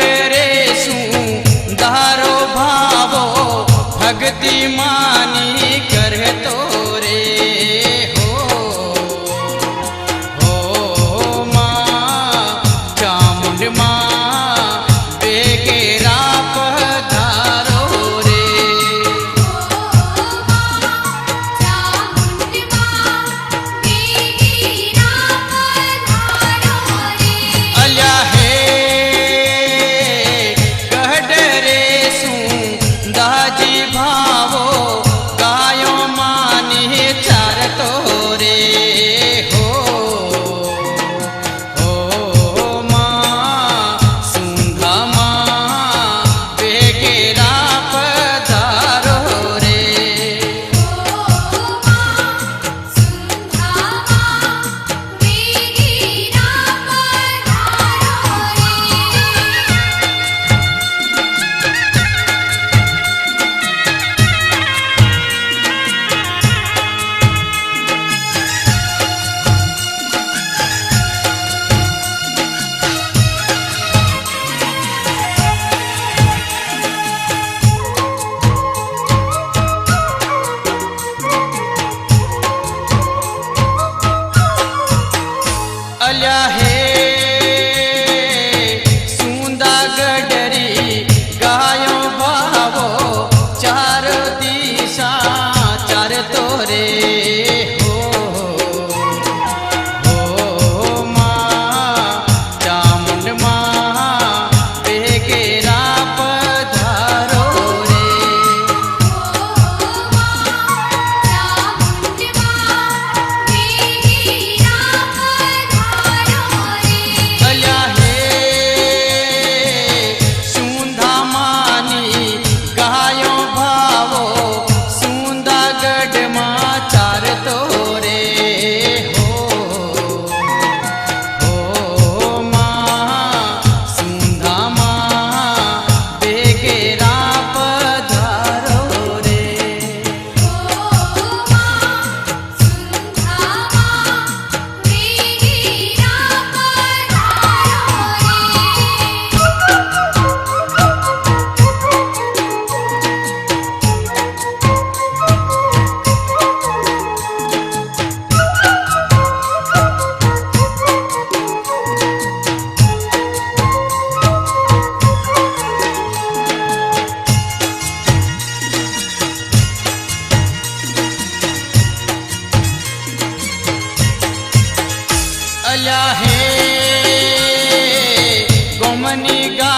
गडरे सुंदरो भावो भक्ति मानी करतो रे हो मां चामुंड मां बेगेरा पधारो रे चामुंड मां बेगेरा पधारो रे अल्या हे गडरे सुंदाजी भावो गायो मानी चारतो रे हो मां सुंदा मां बेगेरा पधारो रे सुंधा मां बेगेरा पधारो अल्या हे सुंदा गडरी गायो भावो चार दिशा चार तोरे हो मां चामुंड मां बेगेरा पधारो रे चामुंड मां बेगेरा पधारो रे अल्या हे सुंदा मानी गायो भावो सुंदा गढ़ मां चार तोरे हो मां सुंदा मां बेगेरा पधारो रे सुंधा मां बेगेरा अल्या हे गोमनी गा